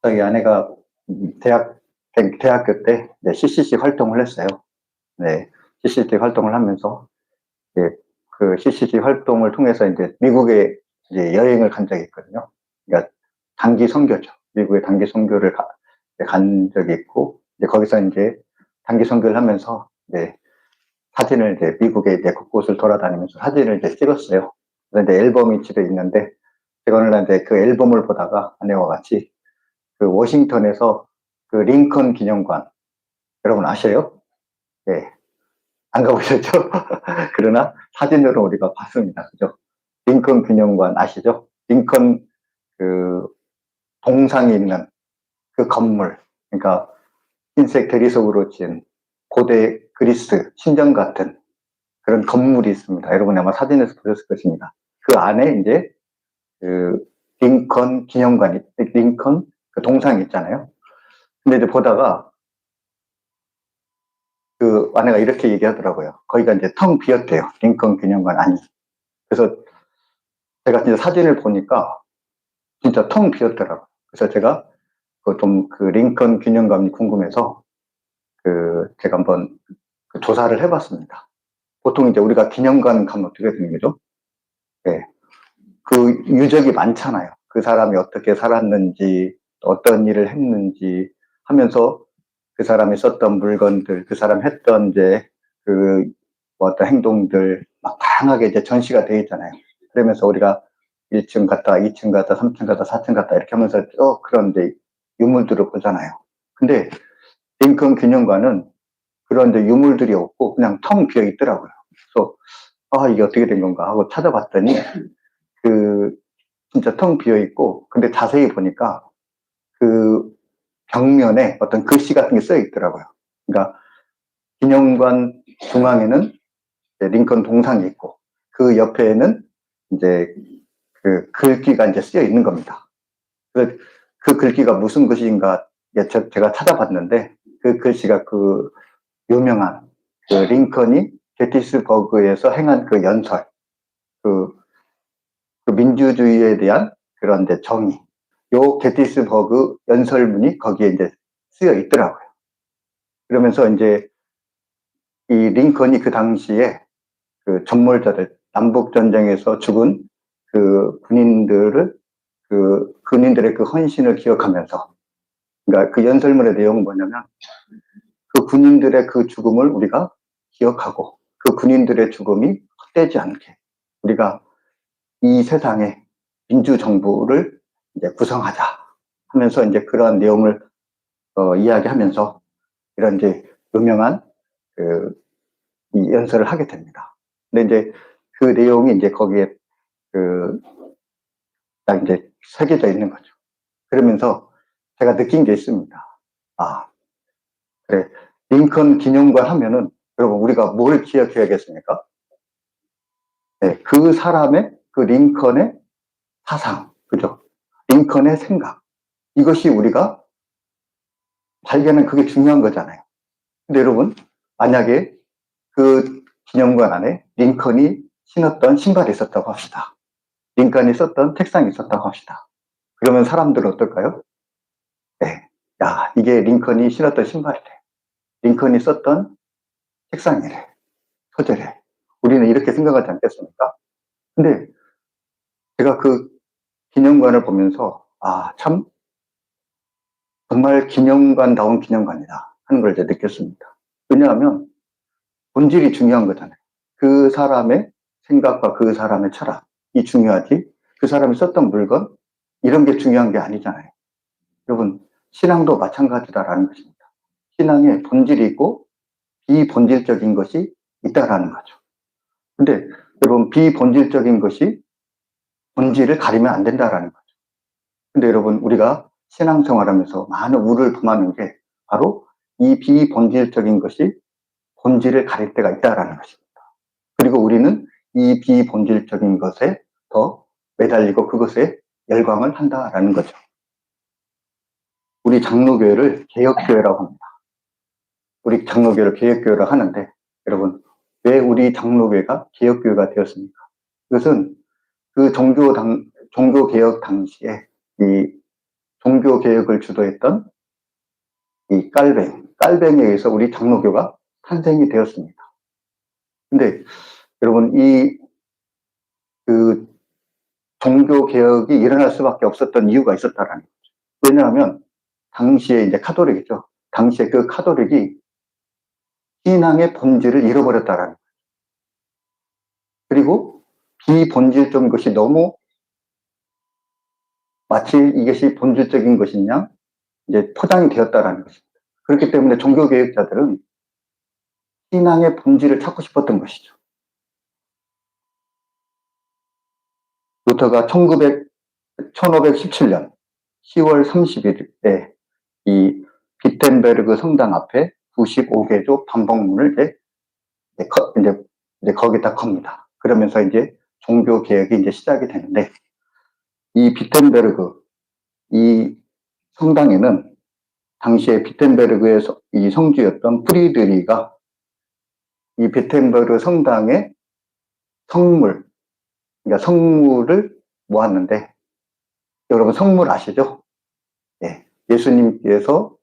저희 아내가 대학교 때 CCC 활동을 했어요. 네, CCC 활동을 하면서 이제 그 CCC 활동을 통해서 이제 미국에 이제 여행을 간 적이 있거든요. 그러니까 단기 선교죠. 미국에 단기 선교를 간 적이 있고, 이제 거기서 이제 단기 선교를 하면서 이제 사진을 이제 미국에 이제 곳곳을 돌아다니면서 사진을 이제 찍었어요. 그런데 앨범이 집에 있는데 제가 어느 날 이제 그 앨범을 보다가 아내와 같이 그 워싱턴에서 그 링컨 기념관 여러분 아셔요? 네. 안 가보셨죠? 그러나 사진으로 우리가 봤습니다. 그죠? 링컨 기념관 아시죠? 링컨 그 동상이 있는 그 건물. 그러니까 흰색 대리석으로 지은 고대 그리스 신전 같은 그런 건물이 있습니다. 여러분 아마 사진에서 보셨을 것입니다. 그 안에 이제 그 링컨 기념관이, 링컨 그 동상이 있잖아요. 근데 이제 보다가 그 아내가 이렇게 얘기하더라고요. 거기가 이제 텅 비었대요. 링컨 기념관 안이. 그래서 제가 진짜 사진을 보니까 진짜 텅 비었더라고요. 그래서 제가 그 링컨 기념관이 궁금해서 제가 한번 그 조사를 해봤습니다. 보통 이제 우리가 기념관 가면 어떻게 되는 거죠? 네. 그 유적이 많잖아요. 그 사람이 어떻게 살았는지, 어떤 일을 했는지 하면서 그 사람이 썼던 물건들, 그 사람 했던 이제 어떤 행동들 막 다양하게 이제 전시가 되어 있잖아요. 그러면서 우리가 1층 갔다, 2층 갔다, 3층 갔다, 4층 갔다 이렇게 하면서 그런 이제 유물들을 보잖아요. 근데 링컨 기념관은 그런 이제 유물들이 없고 그냥 텅 비어 있더라고요. 그래서 이게 어떻게 된 건가 하고 찾아봤더니 그 진짜 텅 비어 있고 근데 자세히 보니까 그 벽면에 어떤 글씨 같은 게 써 있더라고요. 그러니까 기념관 중앙에는 링컨 동상이 있고 그 옆에는 이제 그 글귀가 이제 쓰여 있는 겁니다. 그 글귀가 무슨 글씨인가 제가 찾아봤는데 그 글씨가 그 유명한 그 링컨이 게티스버그에서 행한 그 연설, 그, 그 민주주의에 대한 그런 이제 정의, 요 게티스버그 연설문이 거기에 이제 쓰여 있더라고요. 그러면서 이제 이 링컨이 그 당시에 그 전몰자들, 남북전쟁에서 죽은 그 군인들의 그 헌신을 기억하면서, 그러니까 그 연설문의 내용은 뭐냐면, 그 군인들의 그 죽음을 우리가 기억하고, 그 군인들의 죽음이 헛되지 않게, 우리가 이 세상에 민주정부를 이제 구성하자 하면서 이제 그러한 내용을 이야기하면서 이런 이제 유명한 이 연설을 하게 됩니다. 근데 이제 그 내용이 이제 거기에 딱 이제 새겨져 있는 거죠. 그러면서 제가 느낀 게 있습니다. 그래. 링컨 기념관 하면은 여러분 우리가 뭘 기억해야겠습니까? 네, 그 사람의 그 링컨의 사상, 그죠? 링컨의 생각. 이것이 우리가 발견한 그게 중요한 거잖아요. 근데 여러분, 만약에 그 기념관 안에 링컨이 신었던 신발이 있었다고 합시다. 링컨이 썼던 책상이 있었다고 합시다. 그러면 사람들은 어떨까요? 네. 야, 이게 링컨이 신었던 신발이래. 링컨이 썼던 책상이래. 소재래. 우리는 이렇게 생각하지 않겠습니까? 근데 제가 그 기념관을 보면서, 참, 정말 기념관다운 기념관이다 하는 걸 이제 느꼈습니다. 왜냐하면 본질이 중요한 거잖아요. 그 사람의 생각과 그 사람의 철학이 중요하지, 그 사람이 썼던 물건, 이런 게 중요한 게 아니잖아요. 여러분, 신앙도 마찬가지다라는 것입니다. 신앙에 본질이 있고 비본질적인 것이 있다라는 거죠. 근데 여러분, 비본질적인 것이 본질을 가리면 안 된다라는 거죠. 근데 여러분, 우리가 신앙생활하면서 많은 우를 범하는 게 바로 이 비본질적인 것이 본질을 가릴 때가 있다라는 것입니다. 그리고 우리는 이 비본질적인 것에 더 매달리고 그것에 열광을 한다라는 거죠. 우리 장로교회를 개혁교회라고 합니다. 우리 장로교회를 개혁교회라고 하는데 여러분, 왜 우리 장로교회가 개혁교회가 되었습니까? 그것은 그 종교개혁 당시에 이 종교 개혁을 주도했던 이 깔뱅에 의해서 우리 장로교가 탄생이 되었습니다. 근데 여러분, 그 종교 개혁이 일어날 수밖에 없었던 이유가 있었다라는 거죠. 왜냐하면 당시에 이제 카톨릭이죠. 당시에 그 카톨릭이 신앙의 본질을 잃어버렸다라는 거죠. 그리고 비본질적인 것이 너무 마치 이것이 본질적인 것이냐 이제 포장이 되었다라는 것입니다. 그렇기 때문에 종교 개혁자들은 신앙의 본질을 찾고 싶었던 것이죠. 루터가 1517년 10월 30일에 이 비텐베르그 성당 앞에 95개조 반복문을 이제 거기다 겁니다. 그러면서 이제 종교 개혁이 이제 시작이 되는데, 이 비텐베르그 이 성당에는 당시에 비텐베르그의 이 성주였던 프리드리가 이 비텐베르그 성당의 성물, 그러니까 성물을 모았는데, 여러분 성물 아시죠? 예. 예수님께서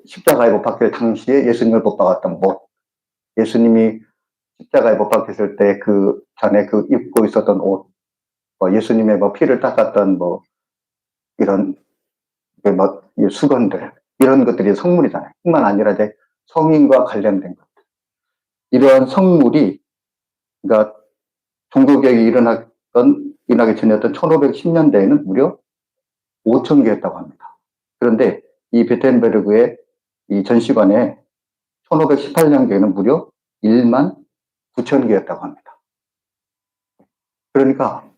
십자가에 못 박힐 당시에 예수님을 못 박았던 못, 예수님이 십자가에 못 박혔을 때 그 전에 그 입고 있었던 옷, 예수님의 피를 닦았던 이런 수건들, 이런 것들이 성물이잖아요. 뿐만 아니라 이제 성인과 관련된 것들. 이러한 성물이, 그러니까 종교개혁이 일어나기 전이었던 1510년대에는 무려 5천 개였다고 합니다. 그런데 이 베텐베르그의 이 전시관에 1518년경에는 무려 1만 9천 개였다고 합니다. 그러니까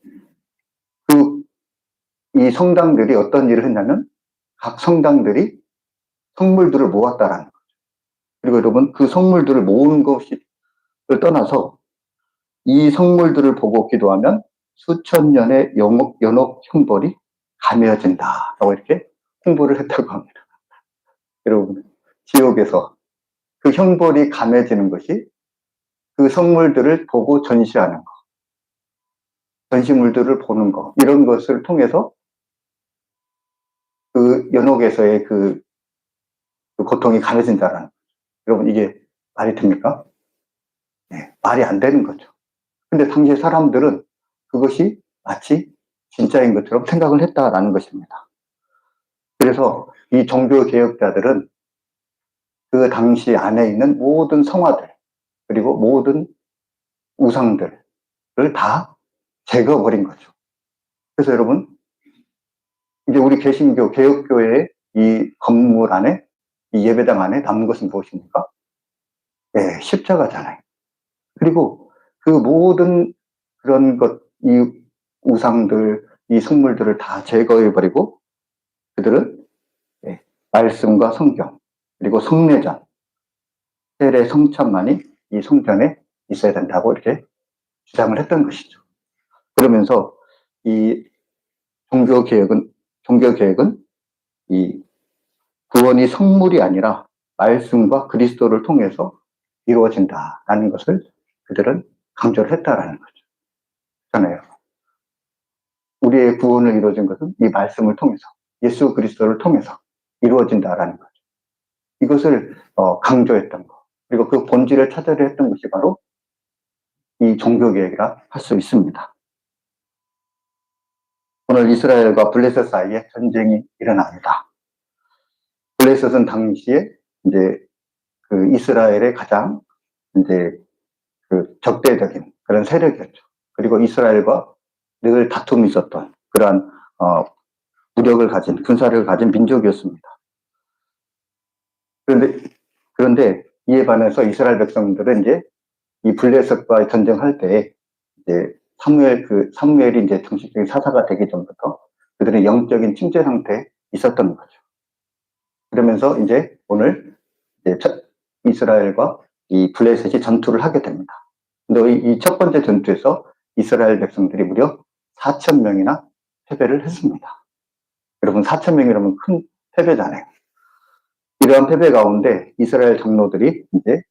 이 성당들이 어떤 일을 했냐면 각 성당들이 성물들을 모았다라는 거죠. 그리고 여러분, 그 성물들을 모으는 것을 떠나서 이 성물들을 보고 기도하면 수천 년의 연옥 형벌이 감해진다라고 이렇게 홍보를 했다고 합니다. 여러분, 지옥에서 그 형벌이 감해지는 것이 그 성물들을 보고 전시하는 것, 전시물들을 보는 것, 이런 것을 통해서 그 연옥에서의 그 고통이 감해진다라는 거죠. 여러분, 이게 말이 됩니까? 네, 말이 안 되는 거죠. 근데 당시 사람들은 그것이 마치 진짜인 것처럼 생각을 했다라는 것입니다. 그래서 이 종교 개혁자들은 그 당시 안에 있는 모든 성화들, 그리고 모든 우상들을 다 제거해버린 거죠. 그래서 여러분, 이제 우리 개신교, 개혁교회의 이 건물 안에, 이 예배당 안에 남은 것은 무엇입니까? 네, 십자가잖아요. 그리고 그 모든 그런 이 우상들, 이 성물들을 다 제거해버리고 그들은 말씀과 성경, 그리고 성례전, 세례 성찬만이 이 성전에 있어야 된다고 이렇게 주장을 했던 것이죠. 그러면서 이 종교개혁은 이 구원이 성물이 아니라 말씀과 그리스도를 통해서 이루어진다라는 것을 그들은 강조를 했다라는 거죠. 그렇잖아요. 우리의 구원을 이루어진 것은 이 말씀을 통해서, 예수 그리스도를 통해서 이루어진다라는 거죠. 이것을 강조했던 거. 그리고 그 본질을 찾으려 했던 것이 바로 이 종교개혁이라 할 수 있습니다. 오늘 이스라엘과 블레셋 사이에 전쟁이 일어납니다. 블레셋은 당시에 이제 그 이스라엘의 가장 이제 그 적대적인 그런 세력이었죠. 그리고 이스라엘과 늘 다툼이 있었던 그러한 무력을 가진, 군사력을 가진 민족이었습니다. 그런데 이에 반해서 이스라엘 백성들은 이제 이 블레셋과 전쟁할 때 이제 사무엘이 이제 정식적인 사사가 되기 전부터 그들의 영적인 침체 상태에 있었던 거죠. 그러면서 이제 오늘 이제 이스라엘과 이 블레셋이 전투를 하게 됩니다. 근데 이 첫 번째 전투에서 이스라엘 백성들이 무려 4천 명이나 패배를 했습니다. 여러분, 4천 명이라면 큰 패배잖아요. 이러한 패배 가운데 이스라엘 장로들이 이제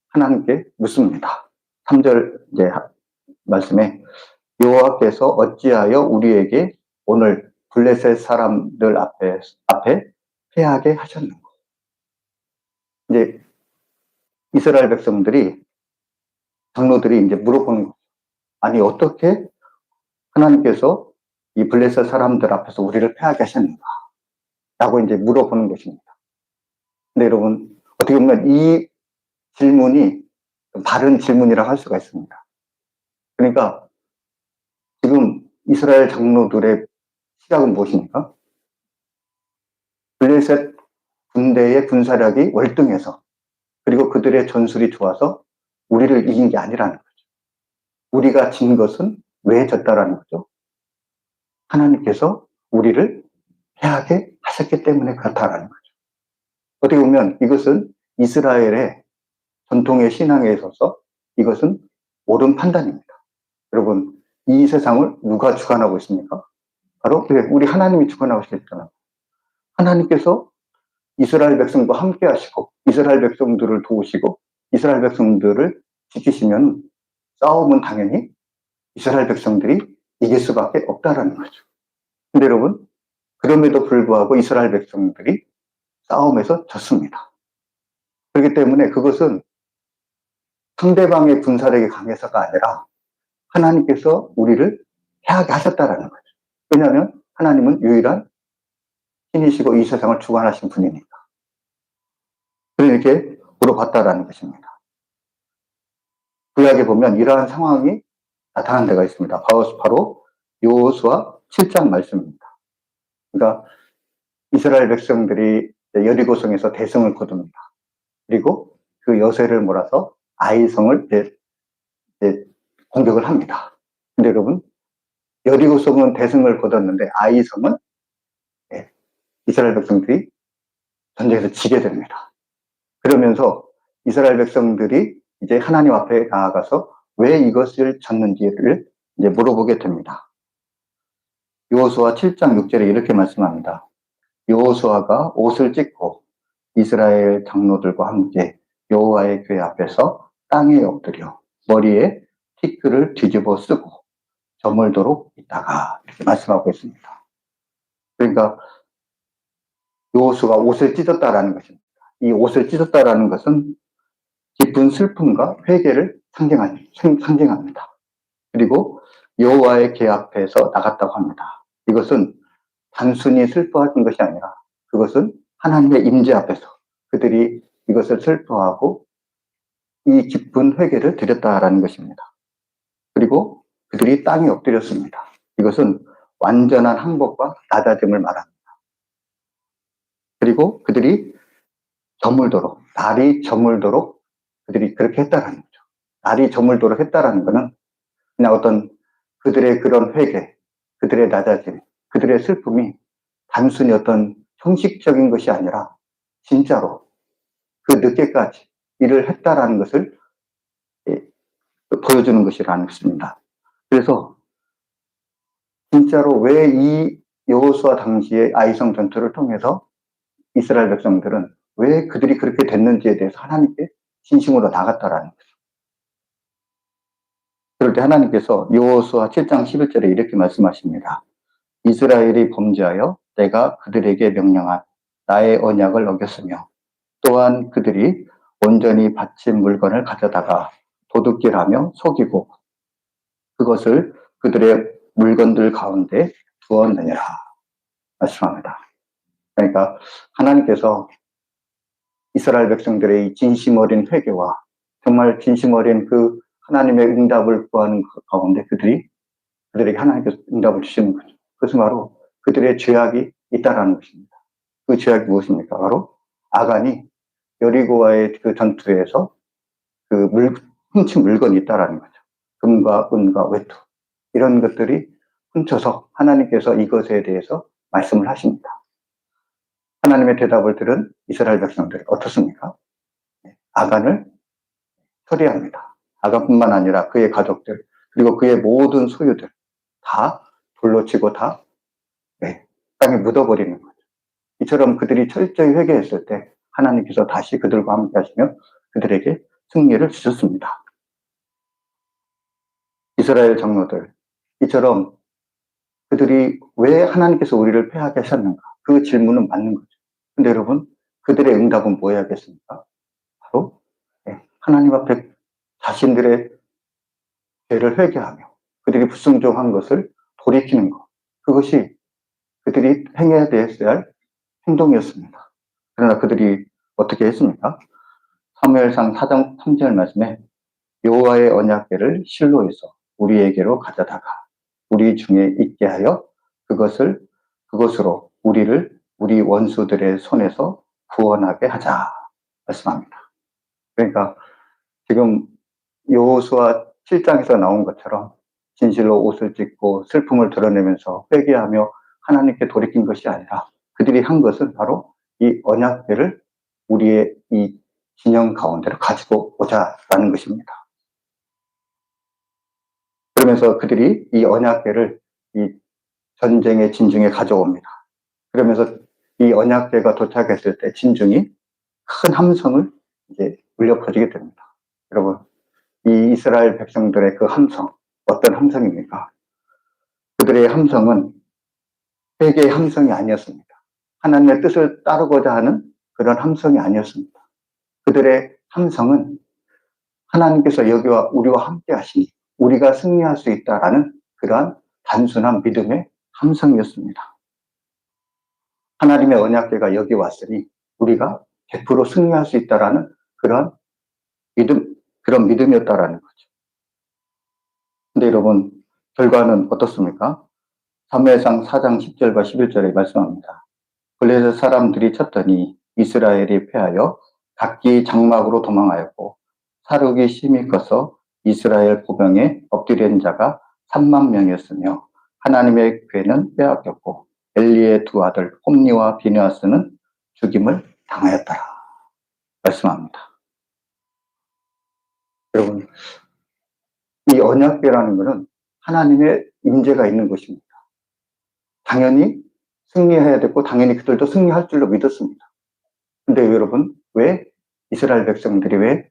하나님께 묻습니다. 3절 이제 말씀에 여호와께서 어찌하여 우리에게 오늘 블레셋 사람들 앞에 패하게 하셨는 거예요. 이제 이스라엘 백성들이, 장로들이 이제 물어보는 거예요. 아니, 어떻게 하나님께서 이 블레셋 사람들 앞에서 우리를 패하게 하셨는가? 라고 이제 물어보는 것입니다. 근데 여러분, 어떻게 보면 이 질문이 바른 질문이라고 할 수가 있습니다. 그러니까 지금 이스라엘 장로들의 시각은 무엇입니까? 블레셋 군대의 군사력이 월등해서, 그리고 그들의 전술이 좋아서 우리를 이긴 게 아니라는 거죠. 우리가 진 것은 왜 졌다라는 거죠? 하나님께서 우리를 패하게 하셨기 때문에 그렇다라는 거죠. 어떻게 보면 이것은 이스라엘의 전통의 신앙에 있어서 이것은 옳은 판단입니다. 여러분, 이 세상을 누가 주관하고 있습니까? 바로 우리 하나님이 주관하고 있잖아요. 하나님께서 이스라엘 백성과 함께 하시고 이스라엘 백성들을 도우시고 이스라엘 백성들을 지키시면 싸움은 당연히 이스라엘 백성들이 이길 수밖에 없다라는 거죠. 근데 여러분, 그럼에도 불구하고 이스라엘 백성들이 싸움에서 졌습니다. 그렇기 때문에 그것은 상대방의 군사력이 강해서가 아니라 하나님께서 우리를 패하게 하셨다라는 거죠. 왜냐하면 하나님은 유일한 신이시고 이 세상을 주관하신 분이니까. 이렇게 물어봤다라는 것입니다. 구약에 보면 이러한 상황이 나타난 데가 있습니다. 바로 여호수아 7장 말씀입니다. 그러니까 이스라엘 백성들이 여리고성에서 대성을 거둡니다. 그리고 그 여세를 몰아서 아이성을 공격을 합니다. 근데 여러분, 여리고성은 대성을 거뒀는데 아이성은 이스라엘 백성들이 전쟁에서 지게 됩니다. 그러면서 이스라엘 백성들이 이제 하나님 앞에 나아가서 왜 이것을 졌는지를 이제 물어보게 됩니다. 여호수아 7장 6절에 이렇게 말씀합니다. 여호수아가 옷을 찢고 이스라엘 장로들과 함께 여호와의 궤 앞에서 땅에 엎드려 머리에 티끌을 뒤집어 쓰고 저물도록 있다가 이렇게 말씀하고 있습니다. 그러니까 여호수아가 옷을 찢었다라는 것입니다. 이 옷을 찢었다라는 것은 깊은 슬픔과 회개를 상징합니다. 그리고 여호와의 궤 앞에서 나갔다고 합니다. 이것은 단순히 슬퍼하는 것이 아니라 그것은 하나님의 임재 앞에서 그들이 이것을 슬퍼하고 이 깊은 회개를 드렸다라는 것입니다. 그리고 그들이 땅에 엎드렸습니다. 이것은 완전한 항복과 낮아짐을 말합니다. 그리고 그들이 날이 저물도록 그들이 그렇게 했다라는 거죠. 날이 저물도록 했다라는 것은 그냥 어떤 그들의 그런 회개, 그들의 낮아짐, 그들의 슬픔이 단순히 어떤 형식적인 것이 아니라 진짜로 그 늦게까지 일을 했다라는 것을 보여주는 것이라는 것입니다. 그래서 진짜로 왜 이 여호수아 당시의 아이성 전투를 통해서 이스라엘 백성들은 왜 그들이 그렇게 됐는지에 대해서 하나님께 진심으로 나갔다라는 거죠. 그럴 때 하나님께서 여호수아 7장 11절에 이렇게 말씀하십니다. 이스라엘이 범죄하여 내가 그들에게 명령한 나의 언약을 어겼으며 또한 그들이 온전히 바친 물건을 가져다가 도둑질하며 속이고 그것을 그들의 물건들 가운데 두었느니라 말씀합니다. 그러니까 하나님께서 이스라엘 백성들의 진심 어린 회개와 정말 진심 어린 그 하나님의 응답을 구하는 가운데 그들에게 하나님께서 응답을 주시는 거죠. 그것은 바로 그들의 죄악이 있다라는 것입니다. 그 죄악이 무엇입니까? 바로 아간이 여리고와의 그 전투에서 훔친 물건이 있다라는 거죠. 금과 은과 외투 이런 것들이 훔쳐서 하나님께서 이것에 대해서 말씀을 하십니다. 하나님의 대답을 들은 이스라엘 백성들 어떻습니까? 아간을 처리합니다. 아간뿐만 아니라 그의 가족들 그리고 그의 모든 소유들 다 돌로 치고 다 땅에 묻어버리는 거죠. 이처럼 그들이 철저히 회개했을 때 하나님께서 다시 그들과 함께 하시며 그들에게 승리를 주셨습니다. 이스라엘 장로들 이처럼 그들이 왜 하나님께서 우리를 패하게 하셨는가? 그 질문은 맞는 거죠. 근데 여러분, 그들의 응답은 뭐야겠습니까? 바로 하나님 앞에 자신들의 죄를 회개하며 그들이 불순종한 것을 돌이키는 것. 그것이 그들이 행해야 되었어야 할 행동이었습니다. 그러나 그들이 어떻게 했습니까? 사무엘상 4장 3절 말씀에 여호와의 언약궤를 실로에서 우리에게로 가져다가 우리 중에 있게 하여 그것으로 우리를 우리 원수들의 손에서 구원하게 하자 말씀합니다. 그러니까 지금 여호수아 7장에서 나온 것처럼 진실로 옷을 찢고 슬픔을 드러내면서 회개하며 하나님께 돌이킨 것이 아니라 그들이 한 것은 바로 이 언약궤를 우리의 이 진영 가운데로 가지고 오자라는 것입니다. 그러면서 그들이 이 언약궤를 이 전쟁의 진중에 가져옵니다. 그러면서 이 언약궤가 도착했을 때 진중이 큰 함성을 이제 울려 퍼지게 됩니다. 여러분, 이 이스라엘 백성들의 그 함성, 어떤 함성입니까? 그들의 함성은 회개의 함성이 아니었습니다. 하나님의 뜻을 따르고자 하는 그런 함성이 아니었습니다. 그들의 함성은 하나님께서 여기와 우리와 함께 하시니 우리가 승리할 수 있다라는 그러한 단순한 믿음의 함성이었습니다. 하나님의 언약궤가 여기 왔으니 우리가 100% 승리할 수 있다라는 그런 믿음이었다라는 거죠. 근데 여러분, 결과는 어떻습니까? 사무엘상 4장 10절과 11절에 말씀합니다. 블레셋 사람들이 쳤더니 이스라엘이 패하여 각기 장막으로 도망하였고 사륙이 심히 커서 이스라엘 보병에 엎드린 자가 3만 명이었으며 하나님의 궤는 빼앗겼고 엘리의 두 아들 홈니와 비느하스는 죽임을 당하였더라 말씀합니다. 여러분, 이 언약궤라는 것은 하나님의 임재가 있는 것입니다. 당연히 승리해야 되고 당연히 그들도 승리할 줄로 믿었습니다. 근데 여러분, 왜 이스라엘 백성들이 왜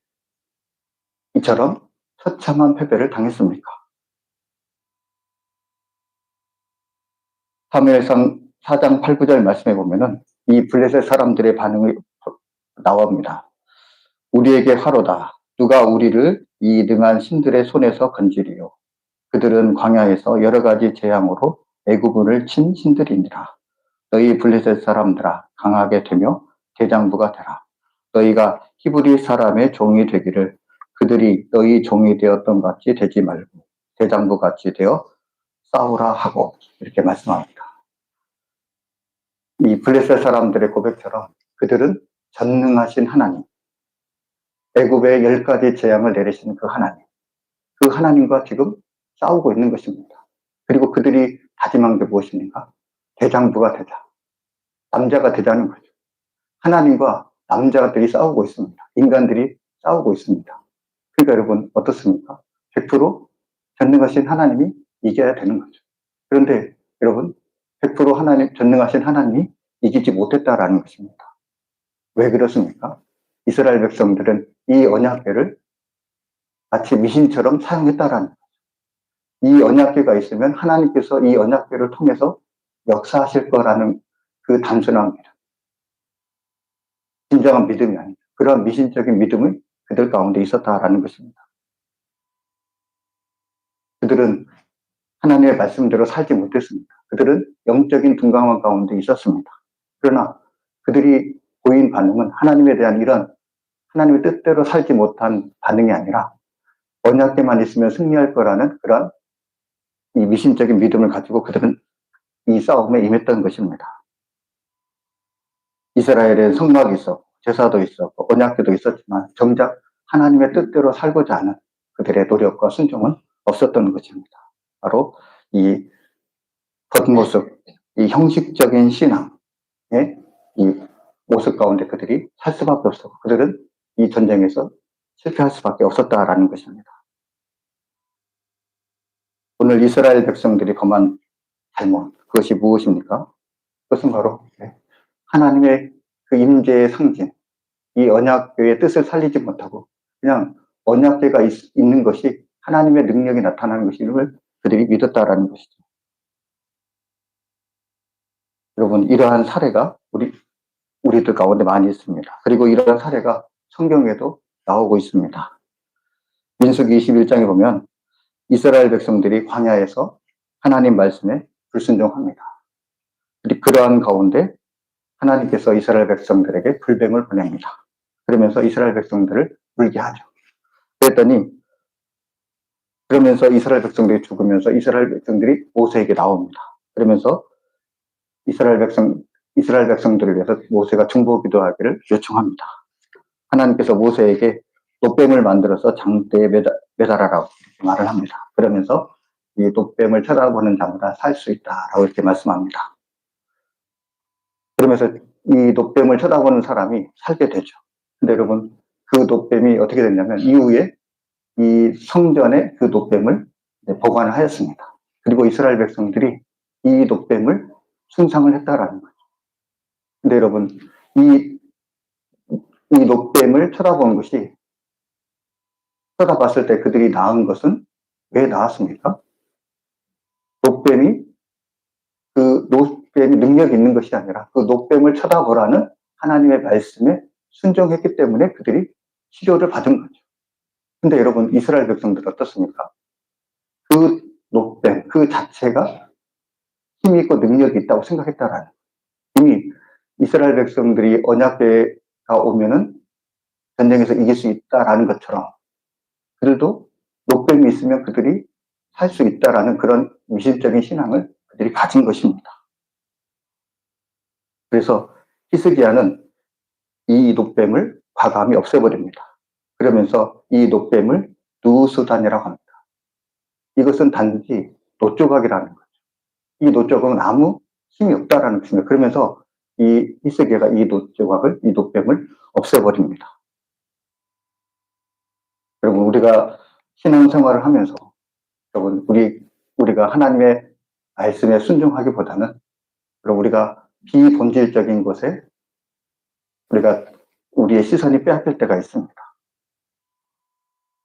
이처럼 처참한 패배를 당했습니까? 사무엘상 4장 8, 9절 말씀해 보면은 이 블레셋 사람들의 반응이 나옵니다. 우리에게 화로다. 누가 우리를 이 능한 신들의 손에서 건지리요. 그들은 광야에서 여러 가지 재앙으로 애굽을 친 신들이니라. 너희 블레셋 사람들아 강하게 되며 대장부가 되라. 너희가 히브리 사람의 종이 되기를 그들이 너희 종이 되었던 것 같이 되지 말고 대장부 같이 되어 싸우라 하고 이렇게 말씀합니다. 이 블레셋 사람들의 고백처럼 그들은 전능하신 하나님, 애굽의 10가지 재앙을 내리신 그 하나님과 지금 싸우고 있는 것입니다. 그리고 그들이 다짐한 게 무엇입니까? 대장부가 되자. 남자가 되자는 거죠. 하나님과 남자들이 싸우고 있습니다. 인간들이 싸우고 있습니다. 그러니까 여러분 어떻습니까? 100% 전능하신 하나님이 이겨야 되는 거죠. 그런데 여러분 100% 전능하신 하나님이 이기지 못했다라는 것입니다. 왜 그렇습니까? 이스라엘 백성들은 이 언약궤를 마치 미신처럼 사용했다라는 거죠. 이 언약궤가 있으면 하나님께서 이 언약궤를 통해서 역사하실 거라는 그 단순한 믿음, 진정한 믿음이 아니죠. 그런 미신적인 믿음이 그들 가운데 있었다라는 것입니다. 그들은 하나님의 말씀대로 살지 못했습니다. 그들은 영적인 둔감함 가운데 있었습니다. 그러나 그들이 보인 반응은 하나님에 대한 이런 하나님의 뜻대로 살지 못한 반응이 아니라 언약궤만 있으면 승리할 거라는 그런 이 미신적인 믿음을 가지고 그들은 이 싸움에 임했던 것입니다. 이스라엘엔 성막이 있었고 제사도 있었고 언약궤도 있었지만 정작 하나님의 뜻대로 살고자 하는 그들의 노력과 순종은 없었던 것입니다. 바로 이 겉모습, 이 형식적인 신앙의 이 모습 가운데 그들이 살 수밖에 없었고 그들은 이 전쟁에서 실패할 수밖에 없었다라는 것입니다. 오늘 이스라엘 백성들이 범한 잘못, 그것이 무엇입니까? 그것은 바로 하나님의 그 임재의 상징, 이 언약궤의 뜻을 살리지 못하고 그냥 언약궤가 있는 것이 하나님의 능력이 나타나는 것임을 그들이 믿었다라는 것이죠. 여러분, 이러한 사례가 우리들 가운데 많이 있습니다. 그리고 이러한 사례가 성경에도 나오고 있습니다. 민수기 21장에 보면 이스라엘 백성들이 광야에서 하나님 말씀에 불순종합니다. 그러한 가운데 하나님께서 이스라엘 백성들에게 불뱀을 보냅니다. 그러면서 이스라엘 백성들을 물게 하죠. 그러면서 이스라엘 백성들이 죽으면서 이스라엘 백성들이 모세에게 나옵니다. 그러면서 이스라엘 백성들을 위해서 모세가 중보 기도하기를 요청합니다. 하나님께서 모세에게 놋뱀을 만들어서 장대에 매달아라고 말을 합니다. 그러면서 이 놋뱀을 쳐다보는 자마다 살 수 있다라고 이렇게 말씀합니다. 그러면서 이 놋뱀을 쳐다보는 사람이 살게 되죠. 근데 여러분, 그 놋뱀이 어떻게 됐냐면 이후에 이 성전에 그 놋뱀을 보관을 하였습니다. 그리고 이스라엘 백성들이 이 놋뱀을 숭상을 했다라는 거죠. 근데 여러분, 이 놋뱀을 쳐다본 것이, 쳐다봤을 때 그들이 낳은 것은 왜 낳았습니까? 그 놋뱀이 능력이 있는 것이 아니라 그 놋뱀을 쳐다보라는 하나님의 말씀에 순종했기 때문에 그들이 치료를 받은 거죠. 근데 여러분, 이스라엘 백성들 어떻습니까? 그 놋뱀, 그 자체가 힘이 있고 능력이 있다고 생각했다라는, 이미 이스라엘 백성들이 언약궤가 오면은 전쟁에서 이길 수 있다라는 것처럼 그들도 놋뱀이 있으면 그들이 살 수 있다라는 그런 미신적인 신앙을 그들이 가진 것입니다. 그래서 히스기야는 이 놋뱀을 과감히 없애버립니다. 그러면서 이 놋뱀을 누수단이라고 합니다. 이것은 단지 놋조각이라는 거죠. 이 놋조각은 아무 힘이 없다라는 것입니다. 그러면서 이 히스기야가 이 놋뱀을 없애버립니다. 여러분, 우리가 신앙생활을 하면서 여러분, 우리가 하나님의 말씀에 순종하기보다는 우리가 비본질적인 것에 우리의 시선이 빼앗길 때가 있습니다.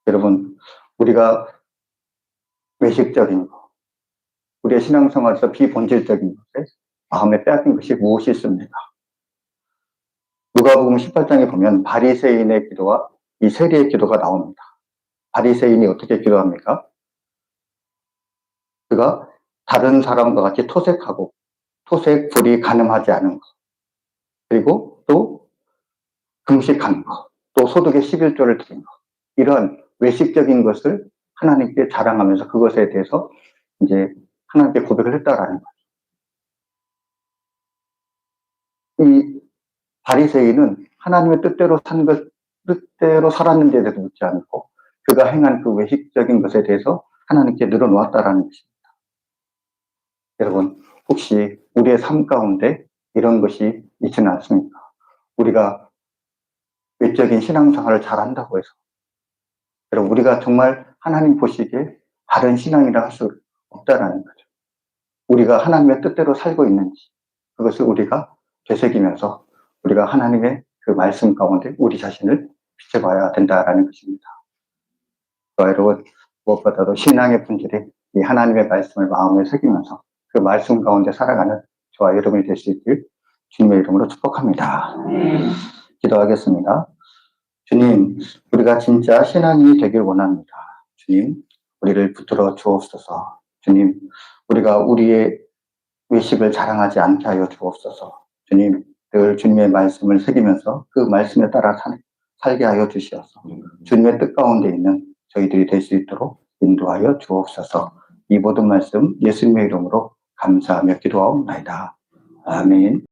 여러분, 우리가 외식적인 것, 우리의 신앙생활에서 비본질적인 것에 마음에 빼앗긴 것이 무엇이 있습니까? 누가복음 18장에 보면 바리새인의 기도와 이 세리의 기도가 나옵니다. 바리새인이 어떻게 기도합니까? 그가 다른 사람과 같이 토색하고 토색불이 가늠하지 않은 것, 그리고 또 금식하는 것, 또 소득의 11조를 드린 것, 이런 외식적인 것을 하나님께 자랑하면서 그것에 대해서 이제 하나님께 고백을 했다라는 거예요. 이 바리새인은 하나님의 뜻대로 살았는지에 대해서 묻지 않고 그가 행한 그 외식적인 것에 대해서 하나님께 늘어놓았다라는 것입니다. 여러분, 혹시 우리의 삶 가운데 이런 것이 있지는 않습니까? 우리가 외적인 신앙생활을 잘한다고 해서 여러분, 우리가 정말 하나님 보시기에 바른 신앙이라 할 수 없다라는 거죠. 우리가 하나님의 뜻대로 살고 있는지 그것을 우리가 되새기면서 우리가 하나님의 그 말씀 가운데 우리 자신을 비춰봐야 된다라는 것입니다. 여러분, 무엇보다도 신앙의 본질이 이 하나님의 말씀을 마음에 새기면서 그 말씀 가운데 살아가는 저와 여러분이 될 수 있길 주님의 이름으로 축복합니다. 기도하겠습니다. 주님, 우리가 진짜 신앙이 되길 원합니다. 주님, 우리를 붙들어 주옵소서. 주님, 우리가 우리의 외식을 자랑하지 않게 하여 주옵소서. 주님, 늘 주님의 말씀을 새기면서 그 말씀에 따라 살게 하여 주시옵소서. 주님의 뜻 가운데 있는 저희들이 될 수 있도록 인도하여 주옵소서. 이 모든 말씀 예수님의 이름으로 감사하며 기도하옵나이다. 아멘.